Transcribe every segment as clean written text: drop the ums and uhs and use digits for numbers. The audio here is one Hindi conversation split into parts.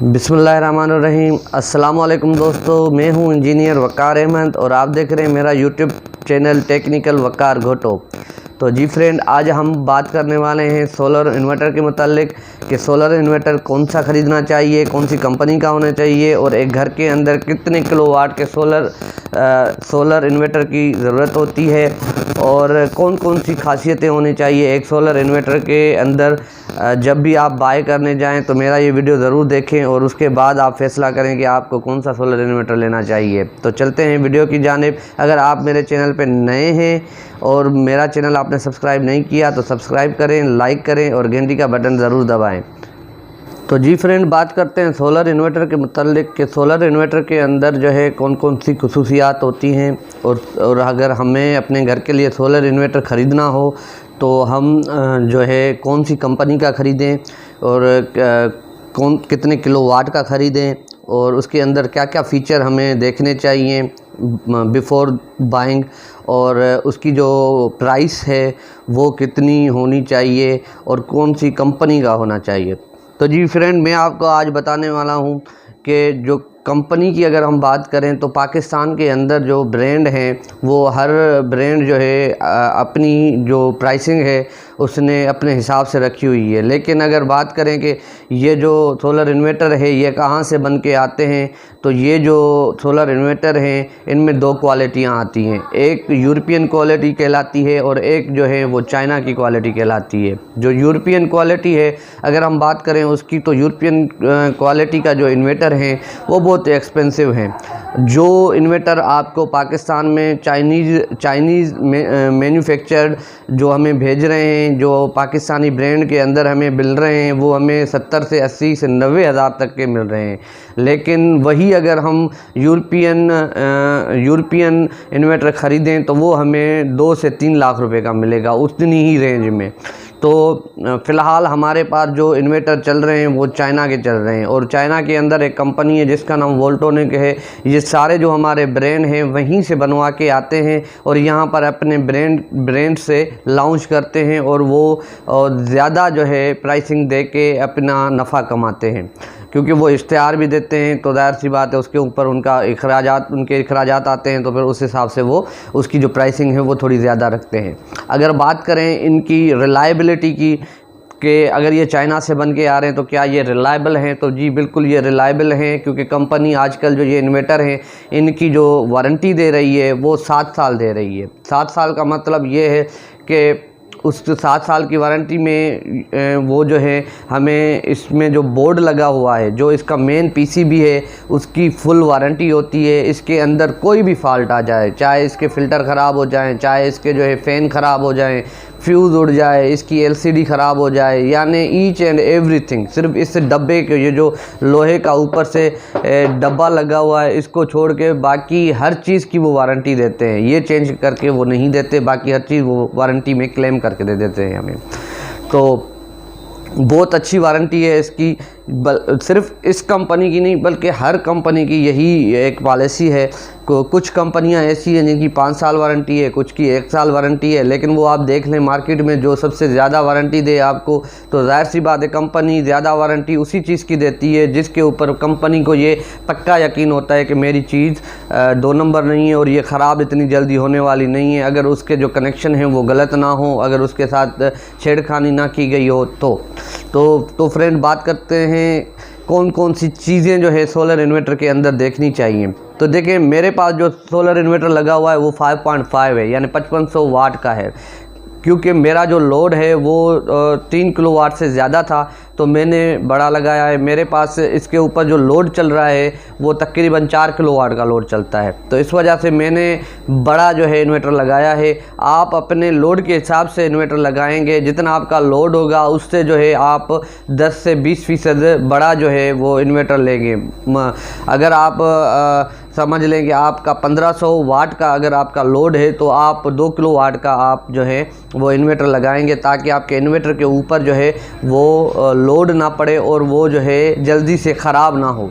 बिस्मिल्लाहिर्रहमानिर्रहीम। अस्सलामुअलैकुम दोस्तों, मैं हूं इंजीनियर वक़ार अहमद और आप देख रहे हैं मेरा यूट्यूब चैनल टेक्निकल वक़ार घोटो। तो जी फ्रेंड, आज हम बात करने वाले हैं सोलर इन्वर्टर के मुतालिक कि सोलर इन्वर्टर कौन सा ख़रीदना चाहिए, कौन सी कंपनी का होना चाहिए और एक घर के अंदर कितने किलोवाट के सोलर इन्वर्टर की ज़रूरत होती है और कौन कौन सी खासियतें होनी चाहिए एक सोलर इन्वर्टर के अंदर। जब भी आप बाय करने जाएं तो मेरा ये वीडियो ज़रूर देखें और उसके बाद आप फैसला करें कि आपको कौन सा सोलर इन्वर्टर लेना चाहिए। तो चलते हैं वीडियो की जानिब। अगर आप मेरे चैनल पर नए हैं और मेरा चैनल आपने सब्सक्राइब नहीं किया तो सब्सक्राइब करें, लाइक करें और घंटी का बटन ज़रूर दबाएं। तो जी फ्रेंड, बात करते हैं सोलर इन्वर्टर के मुतालिक कि सोलर इन्वर्टर के अंदर जो है कौन कौन सी खुसूसियात होती हैं और अगर हमें अपने घर के लिए सोलर इन्वर्टर ख़रीदना हो तो हम जो है कौन सी कंपनी का ख़रीदें और कितने किलोवाट का ख़रीदें और उसके अंदर क्या क्या फ़ीचर हमें देखने चाहिए बिफ़ोर बाइंग और उसकी जो प्राइस है वो कितनी होनी चाहिए और कौन सी कंपनी का होना चाहिए। तो जी फ्रेंड, मैं आपको आज बताने वाला हूँ कि जो कंपनी की अगर हम बात करें तो पाकिस्तान के अंदर जो ब्रांड हैं वो हर ब्रांड जो है अपनी जो प्राइसिंग है उसने अपने हिसाब से रखी हुई है। लेकिन अगर बात करें कि ये जो सोलर इन्वर्टर है ये कहाँ से बन के आते हैं, तो ये जो सोलर इन्वर्टर हैं इनमें दो क्वालिटियाँ आती हैं। एक यूरोपियन क्वालिटी कहलाती है और एक जो है वो चाइना की क्वालिटी कहलाती है। जो यूरोपियन क्वालिटी है अगर हम बात करें उसकी, तो यूरोपियन क्वालिटी का जो इन्वर्टर है वो बहुत एक्सपेंसिव हैं। जो इन्वर्टर आपको पाकिस्तान में चाइनीज़ मैन्युफैक्चर्ड जो हमें भेज रहे हैं, जो पाकिस्तानी ब्रांड के अंदर हमें मिल रहे हैं, वो हमें 70 से 80 से 90 हज़ार तक के मिल रहे हैं। लेकिन वही अगर हम यूरोपियन इन्वर्टर ख़रीदें तो वो हमें 2 से 3 लाख रुपए का मिलेगा उतनी ही रेंज में। तो फ़िलहाल हमारे पास जो इन्वर्टर चल रहे हैं वो चाइना के चल रहे हैं और चाइना के अंदर एक कंपनी है जिसका नाम वोल्टोनिक है। ये सारे जो हमारे ब्रांड हैं वहीं से बनवा के आते हैं और यहाँ पर अपने ब्रांड से लॉन्च करते हैं और वो ज़्यादा जो है प्राइसिंग दे के अपना नफ़ा कमाते हैं, क्योंकि वो इश्तिहार भी देते हैं तो ज़ाहिर सी बात है उसके ऊपर उनके अखराजात आते हैं, तो फिर उस हिसाब से वो उसकी जो प्राइसिंग है वो थोड़ी ज़्यादा रखते हैं। अगर बात करें इनकी रिलायबिलिटी की कि अगर ये चाइना से बन के आ रहे हैं तो क्या ये रिलायबल हैं, तो जी बिल्कुल ये रिलायबल हैं, क्योंकि कंपनी आजकल जो ये इन्वर्टर हैं इनकी जो वारंटी दे रही है वो 7 साल दे रही है। 7 साल का मतलब ये है कि उस 7 साल की वारंटी में वो जो है हमें इसमें जो बोर्ड लगा हुआ है, जो इसका मेन पीसीबी है, उसकी फुल वारंटी होती है। इसके अंदर कोई भी फॉल्ट आ जाए, चाहे इसके फ़िल्टर ख़राब हो जाएं, चाहे इसके जो है फ़ैन ख़राब हो जाएं, फ्यूज़ उड़ जाए, इसकी एलसीडी ख़राब हो जाए, यानी ईच एंड एवरीथिंग, सिर्फ इस डब्बे के ये जो लोहे का ऊपर से डब्बा लगा हुआ है इसको छोड़ के बाकी हर चीज़ की वो वारंटी देते हैं। ये चेंज करके वो नहीं देते, बाकी हर चीज़ वो वारंटी में क्लेम करके दे देते हैं हमें। तो बहुत अच्छी वारंटी है इसकी। सिर्फ इस कंपनी की नहीं बल्कि हर कंपनी की यही एक पॉलिसी है। कुछ कंपनियां ऐसी हैं जिनकी 5 साल वारंटी है, कुछ की 1 साल वारंटी है, लेकिन वो आप देख लें मार्केट में जो सबसे ज़्यादा वारंटी दे आपको, तो ज़ाहिर सी बात है कंपनी ज़्यादा वारंटी उसी चीज़ की देती है जिसके ऊपर कंपनी को ये पक्का यकीन होता है कि मेरी चीज़ 2 नंबर नहीं है और ये ख़राब इतनी जल्दी होने वाली नहीं है, अगर उसके जो कनेक्शन हैं वो गलत ना हो, अगर उसके साथ छेड़खानी ना की गई हो तो फ्रेंड, बात करते हैं कौन कौन सी चीज़ें जो है सोलर इन्वर्टर के अंदर देखनी चाहिए। तो देखिए, मेरे पास जो सोलर इन्वर्टर लगा हुआ है वो 5.5 है, यानी 5500 वाट का है। क्योंकि मेरा जो लोड है वो 3 किलोवाट से ज़्यादा था तो मैंने बड़ा लगाया है। मेरे पास इसके ऊपर जो लोड चल रहा है वो तकरीबन 4 किलोवाट का लोड चलता है, तो इस वजह से मैंने बड़ा जो है इन्वर्टर लगाया है। आप अपने लोड के हिसाब से इन्वर्टर लगाएंगे, जितना आपका लोड होगा उससे जो है आप 10 से 20% बड़ा जो है वो इन्वर्टर लेंगे। अगर आप समझ लें कि आपका 1500 वाट का अगर आपका लोड है तो आप 2 किलोवाट का आप जो है वो इन्वर्टर लगाएंगे, ताकि आपके इन्वर्टर के ऊपर जो है वो लोड ना पड़े और वो जो है जल्दी से ख़राब ना हो।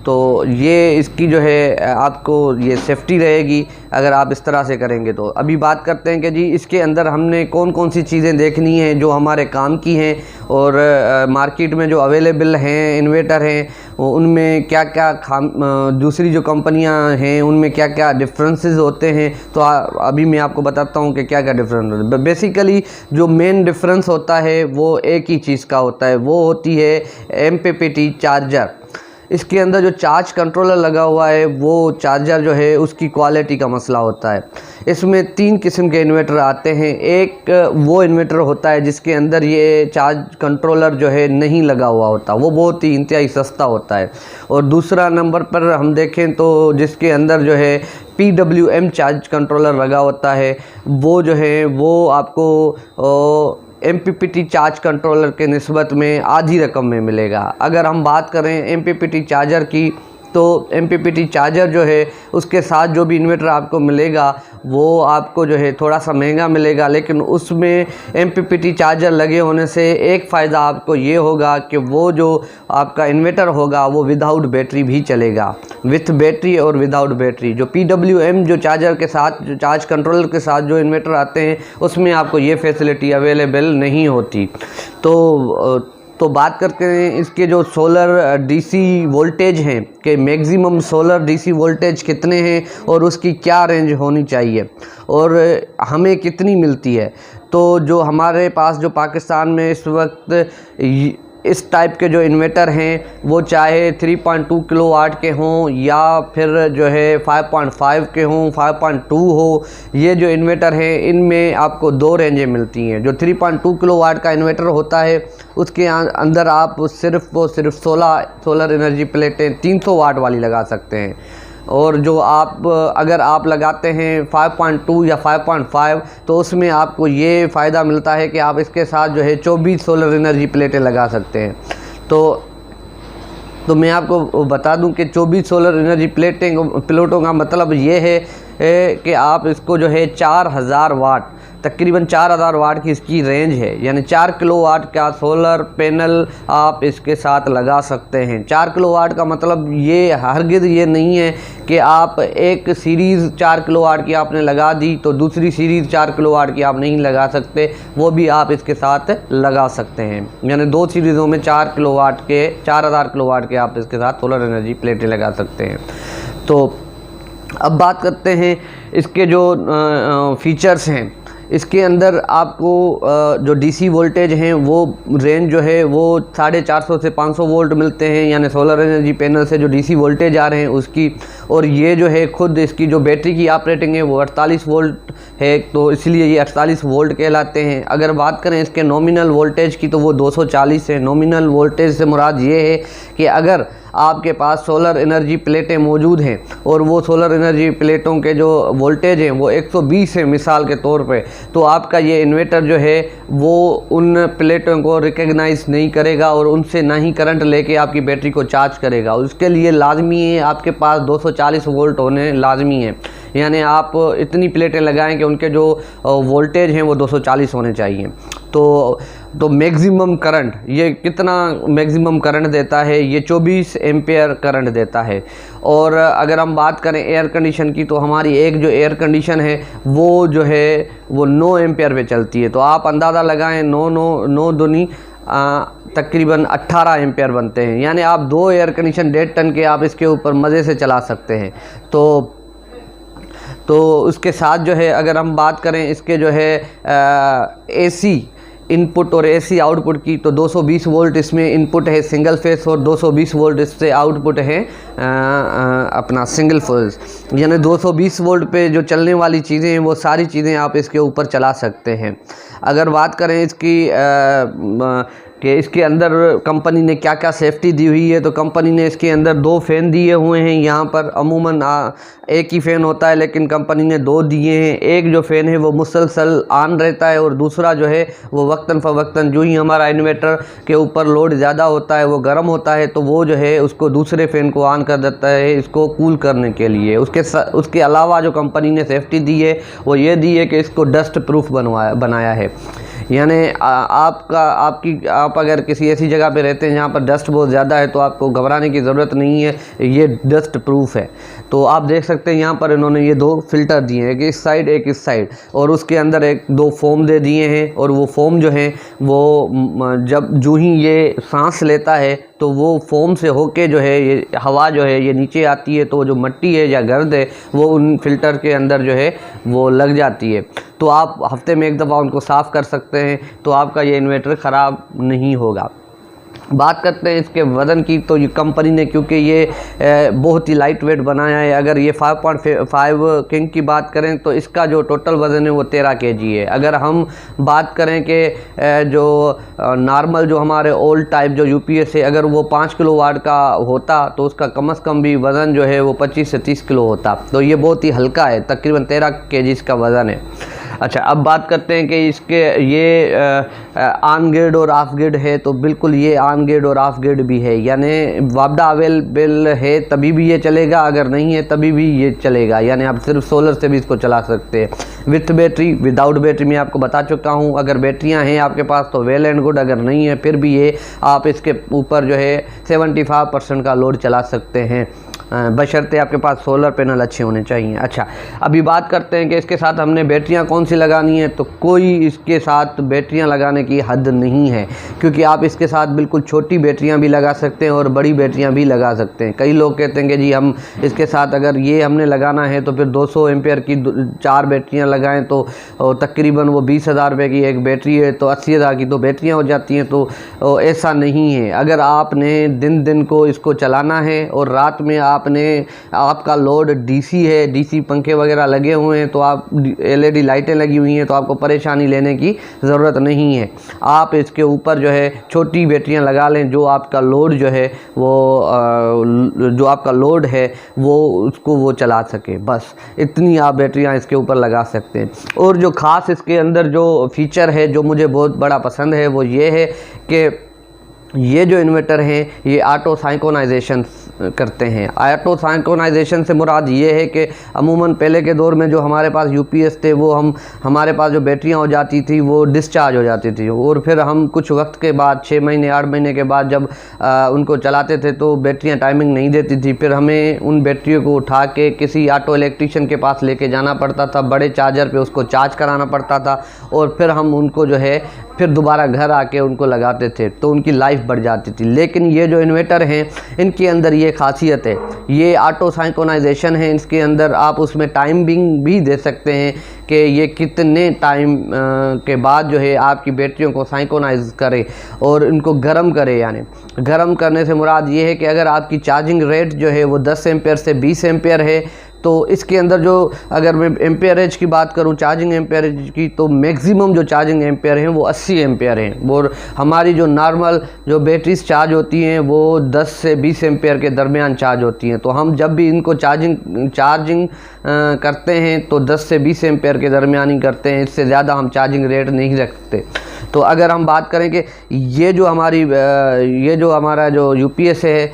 तो ये इसकी जो है आपको ये सेफ्टी रहेगी अगर आप इस तरह से करेंगे। तो अभी बात करते हैं कि जी इसके अंदर हमने कौन कौन सी चीज़ें देखनी हैं जो हमारे काम की हैं, और मार्केट में जो अवेलेबल हैं इन्वर्टर हैं उनमें क्या क्या दूसरी जो कंपनियां हैं उनमें क्या क्या डिफरेंसेस होते हैं। तो अभी मैं आपको बताता हूं कि क्या क्या डिफरेंस होता है। बेसिकली जो मेन डिफरेंस होता है वो एक ही चीज़ का होता है, वो होती है MPPT चार्जर। इसके अंदर जो चार्ज कंट्रोलर लगा हुआ है वो चार्जर जो है उसकी क्वालिटी का मसला होता है। इसमें 3 किस्म के इन्वर्टर आते हैं। एक वो इन्वर्टर होता है जिसके अंदर ये चार्ज कंट्रोलर जो है नहीं लगा हुआ होता, वो बहुत ही इंतहाई सस्ता होता है। और दूसरा नंबर पर हम देखें तो जिसके अंदर जो है PWM चार्ज कंट्रोलर लगा होता है, वो जो है वो आपको MPPT चार्ज कंट्रोलर के निस्बत में आधी रकम में मिलेगा। अगर हम बात करें MPPT चार्जर की, तो MPPT चार्जर जो है उसके साथ जो भी इन्वर्टर आपको मिलेगा वो आपको जो है थोड़ा सा महंगा मिलेगा, लेकिन उसमें MPPT चार्जर लगे होने से एक फ़ायदा आपको ये होगा कि वो जो आपका इन्वर्टर होगा वो विदाउट बैटरी भी चलेगा, विथ बैटरी और विदाउट बैटरी। जो PWM जो चार्जर के साथ, जो चार्ज कंट्रोलर के साथ जो इन्वर्टर आते हैं उसमें आपको ये फैसिलिटी अवेलेबल नहीं होती। तो बात करते हैं इसके जो सोलर DC वोल्टेज हैं कि मैक्सिमम सोलर DC वोल्टेज कितने हैं और उसकी क्या रेंज होनी चाहिए और हमें कितनी मिलती है। तो जो हमारे पास जो पाकिस्तान में इस वक्त इस टाइप के जो इन्वर्टर हैं वो चाहे 3.2 किलोवाट के हों या फिर जो है 5.5 के हों, 5.2 हो, ये जो इन्वर्टर हैं इनमें आपको 2 रेंजें मिलती हैं। जो 3.2 किलोवाट का इन्वर्टर होता है उसके अंदर आप सिर्फ 16 सोलर एनर्जी प्लेटें 300 वाट वाली लगा सकते हैं। और जो अगर आप लगाते हैं 5.2 या 5.5 तो उसमें आपको ये फ़ायदा मिलता है कि आप इसके साथ जो है 24 सोलर एनर्जी प्लेटें लगा सकते हैं। तो मैं आपको बता दूं कि 24 सोलर एनर्जी प्लेटों का मतलब ये है कि आप इसको जो है 4000 वाट, तकरीबन 4000 वाट की इसकी रेंज है, यानी 4 किलोवाट का सोलर पैनल आप इसके साथ लगा सकते हैं। 4 किलोवाट का मतलब ये हरगिज़ ये नहीं है कि आप एक सीरीज़ 4 किलोवाट की आपने लगा दी तो दूसरी सीरीज़ 4 किलोवाट की आप नहीं लगा सकते, वो भी आप इसके साथ लगा सकते हैं। यानी 2 सीरीज़ों में 4 किलोवाट के 4000 किलोवाट के आप इसके साथ सोलर एनर्जी प्लेटें लगा सकते हैं। तो अब बात करते हैं इसके जो फीचर्स हैं। इसके अंदर आपको जो DC वोल्टेज हैं वो रेंज जो है वो 450 से 500 वोल्ट मिलते हैं, यानी सोलर एनर्जी पैनल से जो DC वोल्टेज आ रहे हैं उसकी। और ये जो है खुद इसकी जो बैटरी की ऑपरेटिंग है वो 48 वोल्ट है, तो इसलिए ये 48 वोल्ट कहलाते हैं। अगर बात करें इसके नॉमिनल वोल्टेज की तो वो 240 है। नॉमिनल वोल्टेज से मुराद ये है कि अगर आपके पास सोलर एनर्जी प्लेटें मौजूद हैं और वो सोलर एनर्जी प्लेटों के जो वोल्टेज हैं वो 120 है मिसाल के तौर पे, तो आपका ये इन्वर्टर जो है वो उन प्लेटों को रिकग्नाइज़ नहीं करेगा और उनसे ना ही करंट लेके आपकी बैटरी को चार्ज करेगा। उसके लिए लाजमी है आपके पास 240 वोल्ट होने लाजमी है, यानी आप इतनी प्लेटें लगाएं कि उनके जो वोल्टेज हैं वो 240 होने चाहिए। तो मैक्सिमम करंट ये कितना मैक्सिमम करंट देता है, ये 24 एम्पेयर करंट देता है। और अगर हम बात करें एयर कंडीशन की तो हमारी एक जो एयर कंडीशन है वो जो है वो 9 एम्पेयर पे चलती है। तो आप अंदाज़ा लगाएं 9 दूनी तकरीबन 18 एम्पेयर बनते हैं, यानी आप 2 एयर कंडीशन 1.5 टन के आप इसके ऊपर मज़े से चला सकते हैं। तो उसके साथ जो है अगर हम बात करें इसके जो है AC इनपुट और AC आउटपुट की तो 220 वोल्ट इसमें इनपुट है सिंगल फेस और 220 वोल्ट इससे आउटपुट है अपना सिंगल फेस, यानी 220 वोल्ट पे जो चलने वाली चीज़ें हैं वो सारी चीज़ें आप इसके ऊपर चला सकते हैं। अगर बात करें इसकी कि इसके अंदर कंपनी ने क्या क्या सेफ्टी दी हुई है, तो कंपनी ने इसके अंदर 2 फ़ैन दिए हुए हैं। यहाँ पर अमूमन एक ही फ़ैन होता है लेकिन कंपनी ने 2 दिए हैं। एक जो फ़ैन है वो मुसलसल ऑन रहता है और दूसरा जो है वो वक्तन फ़वक्तन जो ही हमारा इन्वर्टर के ऊपर लोड ज़्यादा होता है, वो गर्म होता है, तो वो जो है उसको दूसरे फ़ैन को ऑन कर देता है इसको कूल करने के लिए। उसके अलावा जो कंपनी ने सेफ्टी दी है वो ये दी है कि इसको डस्ट प्रूफ बनाया है, यानी आप अगर किसी ऐसी जगह पे रहते हैं जहाँ पर डस्ट बहुत ज़्यादा है तो आपको घबराने की ज़रूरत नहीं है, ये डस्ट प्रूफ है। तो आप देख सकते हैं यहाँ पर इन्होंने ये 2 फ़िल्टर दिए हैं, एक इस साइड एक इस साइड, और उसके अंदर 2 फोम दे दिए हैं। और वो फोम जो है वो जो ही ये सांस लेता है तो वो फोम से होके जो है ये हवा जो है ये नीचे आती है, तो जो मिट्टी है या गर्द है वो उन फिल्टर के अंदर जो है वो लग जाती है। तो आप हफ्ते में 1 दफ़ा उनको साफ़ कर सकते हैं, तो आपका ये इन्वर्टर ख़राब नहीं होगा। बात करते हैं इसके वज़न की, तो ये कंपनी ने क्योंकि ये बहुत ही लाइट वेट बनाया है, अगर ये 5.5 किंग की बात करें तो इसका जो टोटल वज़न है वो 13 kg है। अगर हम बात करें कि जो नॉर्मल जो हमारे ओल्ड टाइप जो यूपीएस है, अगर वो 5 किलोवाट का होता तो उसका कम से कम भी वज़न जो है वो 25 से 30 किलो होता। तो ये बहुत ही हल्का है, तकरीबन 13 kg इसका वज़न है। अच्छा, अब बात करते हैं कि इसके ये ऑन ग्रिड और ऑफ ग्रिड है, तो बिल्कुल ये ऑन ग्रिड और ऑफ ग्रिड भी है, यानी वापडा अवेलेबल है तभी भी ये चलेगा, अगर नहीं है तभी भी ये चलेगा। यानी आप सिर्फ सोलर से भी इसको चला सकते हैं, विथ बैटरी विदाउट बैटरी मैं आपको बता चुका हूँ। अगर बैटरियाँ हैं आपके पास तो वेल एंड गुड, अगर नहीं है फिर भी ये आप इसके ऊपर जो है 75% का लोड चला सकते हैं, बशर्ते आपके पास सोलर पैनल अच्छे होने चाहिए। अच्छा, अभी बात करते हैं कि इसके साथ हमने बैटरियां कौन सी लगानी है। तो कोई इसके साथ बैटरियां लगाने की हद नहीं है, क्योंकि आप इसके साथ बिल्कुल छोटी बैटरियां भी लगा सकते हैं और बड़ी बैटरियां भी लगा सकते हैं। कई लोग कहते हैं कि जी हम इसके साथ अगर ये हमने लगाना है तो फिर 200 एम्पेयर की 4 बैटरियाँ लगाएँ तो तकरीबन वो 20,000 रुपये की एक बैटरी है, तो 80,000 की 2 बैटरियाँ हो जाती हैं। तो ऐसा नहीं है, अगर आपने दिन को इसको चलाना है और रात में आपका लोड डीसी है, डीसी पंखे वगैरह लगे हुए हैं, तो आप एलईडी लाइटें लगी हुई हैं, तो आपको परेशानी लेने की ज़रूरत नहीं है। आप इसके ऊपर जो है छोटी बैटरियां लगा लें, जो आपका लोड जो है जो आपका लोड है वो उसको वो चला सके, बस इतनी आप बैटरियां इसके ऊपर लगा सकते हैं। और जो ख़ास इसके अंदर जो फीचर है जो मुझे बहुत बड़ा पसंद है वो ये है कि ये जो इन्वर्टर हैं ये ऑटो साइंक्रोनाइजेशन करते हैं। ऑटो साइंक्रोनाइजेशन से मुराद ये है कि अमूमन पहले के दौर में जो हमारे पास यूपीएस थे वो हमारे पास जो बैटरियां हो जाती थी वो डिस्चार्ज हो जाती थी, और फिर हम कुछ वक्त के बाद 6 महीने 8 महीने के बाद जब उनको चलाते थे तो बैटरियां टाइमिंग नहीं देती थी। फिर हमें उन बैटरियों को उठा के किसी ऑटो इलेक्ट्रीशियन के पास लेके जाना पड़ता था, बड़े चार्जर पर उसको चार्ज कराना पड़ता था, और फिर हम उनको जो है फिर दोबारा घर आके उनको लगाते थे, तो उनकी लाइफ बढ़ जाती थी। लेकिन ये जो इन्वर्टर हैं इनके अंदर ये खासियत है, ये ऑटो साइंक्रोनाइजेशन है, इसके अंदर आप उसमें टाइमिंग भी दे सकते हैं कि ये कितने टाइम के बाद जो है आपकी बैटरियों को साइंक्रोनाइज करे और इनको गर्म करे। यानी गर्म करने से मुराद ये है कि अगर आपकी चार्जिंग रेट जो है वो 10 एम्पेयर से 20 एम्पेयर है, तो इसके अंदर जो अगर मैं एम्पेयरेज की बात करूं, चार्जिंग एम्पेयरेज की, तो मैक्सिमम जो चार्जिंग एम्पेयर हैं वो 80 एम्पेयर हैं, और हमारी जो नॉर्मल जो बैटरीज चार्ज होती हैं वो 10 से 20 एम्पेयर के दरमियान चार्ज होती हैं। तो हम जब भी इनको चार्जिंग करते हैं तो 10 से 20 एम्पेयर के दरमियान ही करते हैं, इससे ज़्यादा हम चार्जिंग रेट नहीं रखते। तो अगर हम बात करें कि ये जो हमारा जो यूपीएस है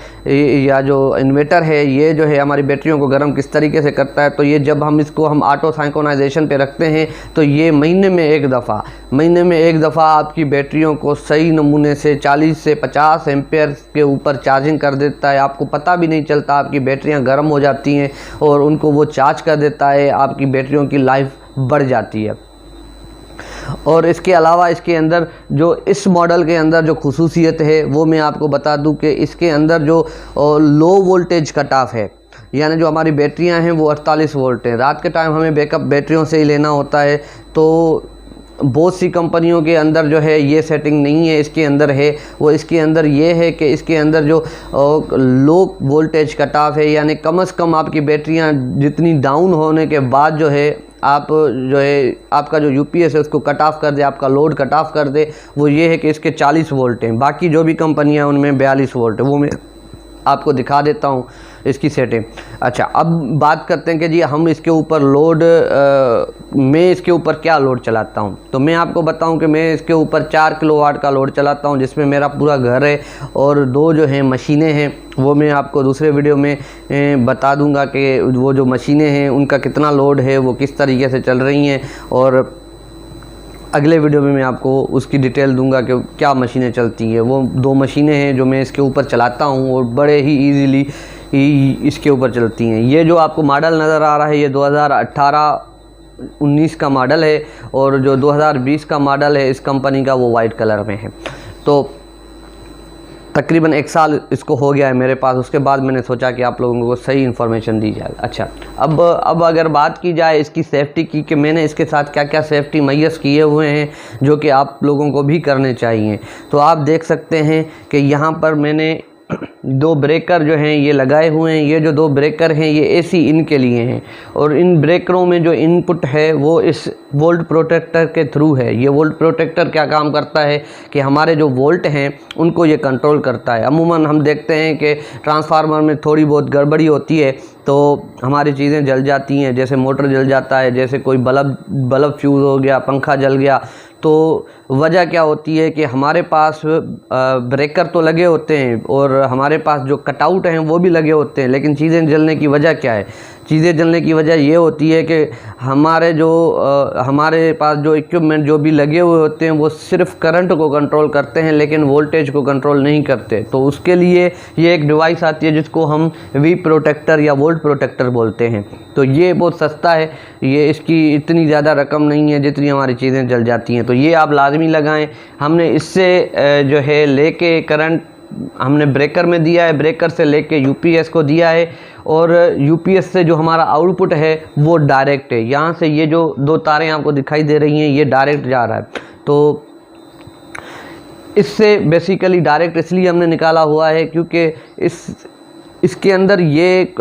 या जो इन्वर्टर है ये जो है हमारी बैटरियों को गर्म किस तरीके से करता है, तो ये जब हम इसको ऑटो साइंक्रोनाइजेशन पे रखते हैं तो ये महीने में एक दफ़ा आपकी बैटरियों को सही नमूने से 40 से 50 एम्पेयर के ऊपर चार्जिंग कर देता है। आपको पता भी नहीं चलता, आपकी बैटरियां गर्म हो जाती हैं और उनको वो चार्ज कर देता है, आपकी बैटरियों की लाइफ बढ़ जाती है। और इसके अलावा इसके अंदर जो इस मॉडल के अंदर जो खुसूसियत है वो मैं आपको बता दूं कि इसके अंदर जो लो वोल्टेज कट ऑफ है, यानी जो हमारी बैटरियां हैं वो 48 वोल्ट हैं। रात के टाइम हमें बैकअप बैटरियों से ही लेना होता है, तो बहुत सी कंपनियों के अंदर जो है ये सेटिंग नहीं है, इसके अंदर है। वो इसके अंदर ये है कि इसके अंदर जो लो वोल्टेज कट ऑफ है, यानी कम से कम आपकी बैटरियां जितनी डाउन होने के बाद जो है आप जो है आपका जो यूपीएस है उसको कट ऑफ कर दे, आपका लोड कट ऑफ कर दे। वो ये है कि इसके 40 वोल्ट हैं, बाकी जो भी कंपनियां हैं उनमें 42 वोल्ट है। वो मैं आपको दिखा देता हूँ इसकी सेटिंग। अच्छा, अब बात करते हैं कि जी हम इसके ऊपर लोड मैं इसके ऊपर क्या लोड चलाता हूँ। तो मैं आपको बताऊँ कि मैं इसके ऊपर 4 किलोवाट का लोड चलाता हूँ, जिसमें मेरा पूरा घर है और 2 जो हैं मशीनें हैं, वो मैं आपको दूसरे वीडियो में बता दूंगा कि वो जो मशीनें हैं उनका कितना लोड है, वो किस तरीके से चल रही हैं, और अगले वीडियो में मैं आपको उसकी डिटेल दूंगा कि क्या मशीनें चलती हैं। वो 2 मशीनें हैं जो मैं इसके ऊपर चलाता हूँ और बड़े ही ईज़िली इसके ऊपर चलती हैं। ये जो आपको मॉडल नज़र आ रहा है ये 2018-19 का मॉडल है और जो 2020 का मॉडल है इस कंपनी का वो वाइट कलर में है। तो तकरीबन 1 साल इसको हो गया है मेरे पास। उसके बाद मैंने सोचा कि आप लोगों को सही इन्फॉर्मेशन दी जाए। अच्छा, अब अगर बात की जाए इसकी सेफ़्टी की कि मैंने इसके साथ क्या क्या सेफ़्टी मुहैया किए हुए हैं जो कि आप लोगों को भी करने चाहिए, तो आप देख सकते हैं कि यहाँ पर मैंने 2 ब्रेकर जो हैं ये लगाए हुए हैं। ये जो 2 ब्रेकर हैं ये एसी इन के लिए हैं और इन ब्रेकरों में जो इनपुट है वो इस वोल्ट प्रोटेक्टर के थ्रू है। ये वोल्ट प्रोटेक्टर क्या काम करता है कि हमारे जो वोल्ट हैं उनको ये कंट्रोल करता है। अमूमन हम देखते हैं कि ट्रांसफार्मर में थोड़ी बहुत गड़बड़ी होती है तो हमारी चीज़ें जल जाती हैं, जैसे मोटर जल जाता है, जैसे कोई बल्ब फ्यूज़ हो गया, पंखा जल गया। तो वजह क्या होती है कि हमारे पास ब्रेकर तो लगे होते हैं और हमारे पास जो कटआउट हैं वो भी लगे होते हैं, लेकिन चीज़ें जलने की वजह क्या है? चीज़ें जलने की वजह ये होती है कि हमारे पास जो इक्विपमेंट जो भी लगे हुए होते हैं वो सिर्फ करंट को कंट्रोल करते हैं लेकिन वोल्टेज को कंट्रोल नहीं करते। तो उसके लिए ये एक डिवाइस आती है जिसको हम वी प्रोटेक्टर या वोल्ट प्रोटेक्टर बोलते हैं। तो ये बहुत सस्ता है, ये इसकी इतनी ज़्यादा रकम नहीं है जितनी हमारी चीज़ें जल जाती हैं। तो ये आप लाजमी लगाएं। हमने इससे जो है लेके करंट हमने ब्रेकर में दिया है, ब्रेकर से लेके यूपीएस को दिया है और यूपीएस से जो हमारा आउटपुट है वो डायरेक्ट है। यहाँ से ये जो 2 तारें आपको दिखाई दे रही हैं ये डायरेक्ट जा रहा है। तो इससे बेसिकली डायरेक्ट इसलिए हमने निकाला हुआ है क्योंकि इसके अंदर ये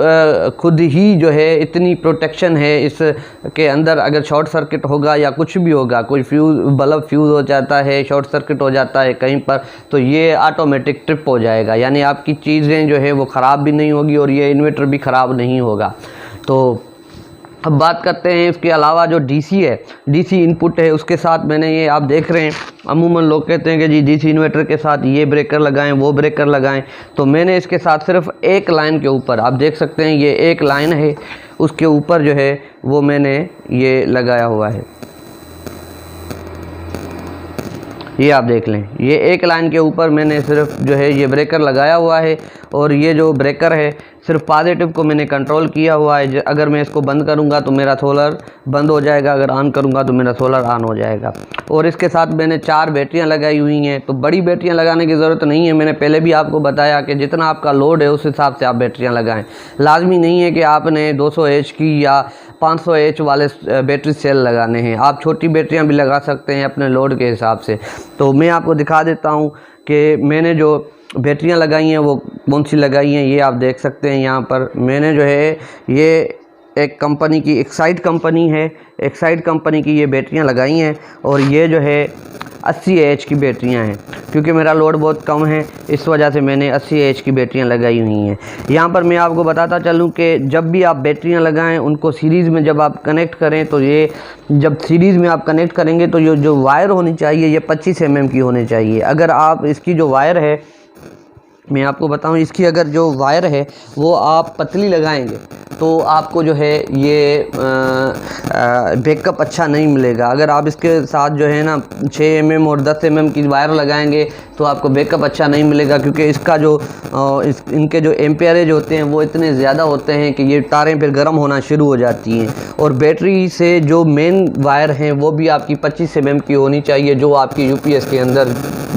खुद ही जो है इतनी प्रोटेक्शन है इसके अंदर। अगर शॉर्ट सर्किट होगा या कुछ भी होगा, कोई बल्ब फ्यूज़ हो जाता है, शॉर्ट सर्किट हो जाता है कहीं पर, तो ये ऑटोमेटिक ट्रिप हो जाएगा, यानी आपकी चीज़ें जो है वो ख़राब भी नहीं होगी और ये इन्वर्टर भी ख़राब नहीं होगा। तो अब बात करते हैं इसके अलावा जो डीसी है, डीसी इनपुट है, उसके साथ मैंने ये आप देख रहे हैं अमूमन लोग कहते हैं कि जी डीसी इन्वर्टर के साथ ये ब्रेकर लगाएं, वो ब्रेकर लगाएं। तो मैंने इसके साथ सिर्फ एक लाइन के ऊपर, आप देख सकते हैं ये एक लाइन है, उसके ऊपर जो है वो मैंने ये लगाया हुआ है। ये आप देख लें, ये एक लाइन के ऊपर मैंने सिर्फ जो है ये ब्रेकर लगाया हुआ है और ये जो ब्रेकर है सिर्फ पॉजिटिव को मैंने कंट्रोल किया हुआ है। अगर मैं इसको बंद करूंगा तो मेरा सोलर बंद हो जाएगा, अगर ऑन करूंगा तो मेरा सोलर ऑन हो जाएगा। और इसके साथ मैंने 4 बैटरियां लगाई हुई हैं। तो बड़ी बैटरियां लगाने की ज़रूरत नहीं है, मैंने पहले भी आपको बताया कि जितना आपका लोड है उस हिसाब से आप बैटरियाँ लगाएँ। लाजमी नहीं है कि आपने 200 एच की या 500 एच वाले बैटरी सेल लगाने हैं, आप छोटी बैटरियाँ भी लगा सकते हैं अपने लोड के हिसाब से। तो मैं आपको दिखा देता हूँ कि मैंने जो बैटरियां लगाई हैं वो कौन सी लगाई हैं। ये आप देख सकते हैं यहाँ पर मैंने जो है ये एक कंपनी की एक्साइड कंपनी है, एक्साइड कंपनी की ये बैटरियां लगाई हैं और ये जो है 80 एच की बैटरियां हैं। क्योंकि मेरा लोड बहुत कम है इस वजह से मैंने 80 एच की बैटरियां लगाई हुई हैं। यहाँ पर मैं आपको बताता चलूँ कि जब भी आप बैटरियां लगाएं उनको सीरीज़ में जब आप कनेक्ट करें तो ये जब सीरीज़ में आप कनेक्ट करेंगे तो ये जो वायर होनी चाहिए ये 25 mm की होनी चाहिए। अगर आप इसकी जो वायर है मैं आपको बताऊं, इसकी अगर जो वायर है वो आप पतली लगाएंगे तो आपको जो है ये बैकअप अच्छा नहीं मिलेगा। अगर आप इसके साथ जो है ना 6 mm और 10 mm की वायर लगाएंगे तो आपको बैकअप अच्छा नहीं मिलेगा, क्योंकि इसका जो इनके जो एम्पेयरेज होते हैं वो इतने ज़्यादा होते हैं कि ये तारें फिर गर्म होना शुरू हो जाती हैं। और बैटरी से जो मेन वायर हैं वो भी आपकी 25 mm की होनी चाहिए जो आपकी यूपीएस के अंदर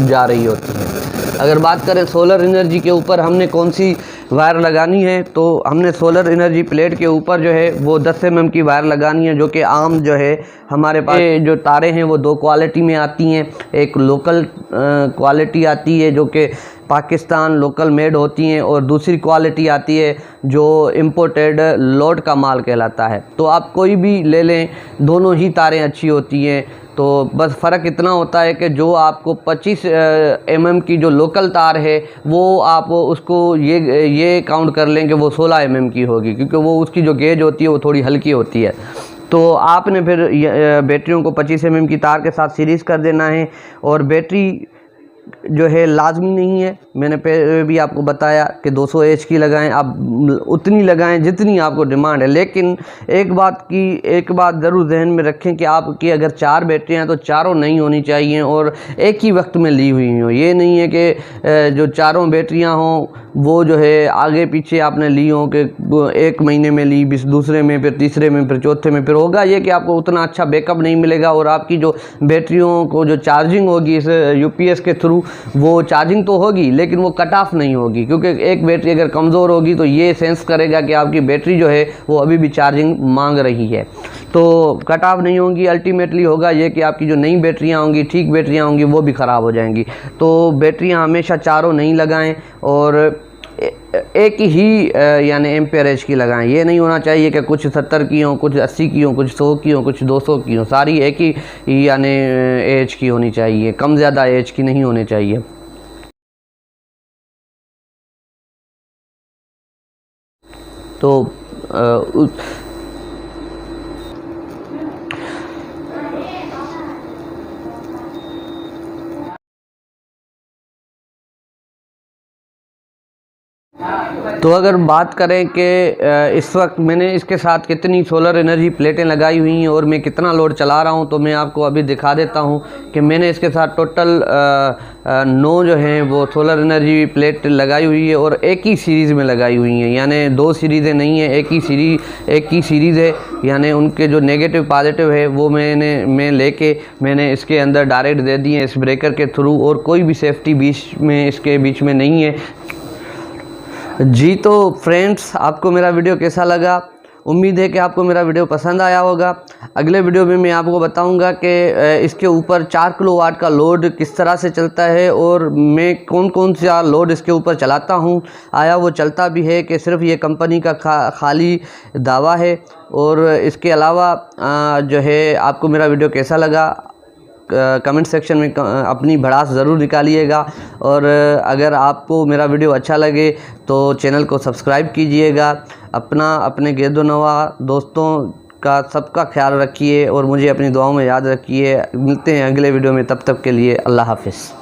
जा रही होती है। अगर बात करें सोलर एनर्जी के ऊपर हमने कौन सी वायर लगानी है, तो हमने सोलर एनर्जी प्लेट के ऊपर जो है वो 10 mm की वायर लगानी है, जो कि आम जो है हमारे पास जो तारें हैं वो 2 क्वालिटी में आती हैं। एक लोकल क्वालिटी आती है जो कि पाकिस्तान लोकल मेड होती हैं और दूसरी क्वालिटी आती है जो इम्पोर्टेड लोड का माल कहलाता है। तो आप कोई भी ले लें, दोनों ही तारें अच्छी होती हैं। तो बस फ़र्क इतना होता है कि जो आपको 25 mm की जो लोकल तार है वो आप उसको ये काउंट कर लें कि वो 16 mm की होगी, क्योंकि वो उसकी जो गेज होती है वो थोड़ी हल्की होती है। तो आपने फिर बैटरियों को 25 mm की तार के साथ सीरीज़ कर देना है और बैटरी जो है लाजमी नहीं है। मैंने पहले भी आपको बताया कि 200 एच की लगाएं, आप उतनी लगाएं जितनी आपको डिमांड है। लेकिन एक बात ज़रूर जहन में रखें कि आपकी अगर 4 बैटरियाँ हैं तो चारों नहीं होनी चाहिए और एक ही वक्त में ली हुई हों। ये नहीं है कि जो चारों बैटरियाँ हों वो जो है आगे पीछे आपने ली हो कि एक महीने में ली, दूसरे में, फिर तीसरे में, फिर चौथे में। फिर होगा ये कि आपको उतना अच्छा बैकअप नहीं मिलेगा और आपकी जो बैटरियों को जो चार्जिंग होगी इस यूपीएस के थ्रू, वो चार्जिंग तो होगी लेकिन वो कट ऑफ नहीं होगी, क्योंकि एक बैटरी अगर कमज़ोर होगी तो ये सेंस करेगा कि आपकी बैटरी जो है वो अभी भी चार्जिंग मांग रही है, तो कट ऑफ नहीं होगी। अल्टीमेटली होगा ये कि आपकी जो नई बैटरियाँ होंगी, ठीक बैटरियाँ होंगी, वो भी ख़राब हो जाएंगी। तो बैटरियाँ हमेशा चारों नहीं लगाएं और एक ही यानी एम्पेयर एज की लगाएं। ये नहीं होना चाहिए कि कुछ 70 की हों, कुछ 80 की हों, कुछ 100 की हों, कुछ 200 की हों। सारी एक ही यानी एज की होनी चाहिए, कम ज़्यादा एज की नहीं होनी चाहिए। तो अगर बात करें कि इस वक्त मैंने इसके साथ कितनी सोलर एनर्जी प्लेटें लगाई हुई हैं और मैं कितना लोड चला रहा हूं, तो मैं आपको अभी दिखा देता हूं कि मैंने इसके साथ टोटल 9 जो हैं वो सोलर एनर्जी प्लेट लगाई हुई है और एक ही सीरीज़ में लगाई हुई हैं। यानी 2 सीरीज़ें नहीं है, एक ही सीरीज़ है। यानी उनके जो नेगेटिव पॉजिटिव है वो मैं लेके मैंने इसके अंदर डायरेक्ट दे दिए इस ब्रेकर के थ्रू, और कोई भी सेफ्टी इसके बीच में नहीं है जी। तो फ्रेंड्स, आपको मेरा वीडियो कैसा लगा? उम्मीद है कि आपको मेरा वीडियो पसंद आया होगा। अगले वीडियो में मैं आपको बताऊंगा कि इसके ऊपर 4 किलोवाट का लोड किस तरह से चलता है और मैं कौन सा लोड इसके ऊपर चलाता हूं, आया वो चलता भी है कि सिर्फ ये कंपनी का खाली दावा है। और इसके अलावा जो है आपको मेरा वीडियो कैसा लगा कमेंट सेक्शन में अपनी भड़ास ज़रूर निकालिएगा। और अगर आपको मेरा वीडियो अच्छा लगे तो चैनल को सब्सक्राइब कीजिएगा। अपने गिरदोनवा दोस्तों का सबका ख्याल रखिए और मुझे अपनी दुआओं में याद रखिए। मिलते हैं अगले वीडियो में, तब तक के लिए अल्लाह हाफ़िज़।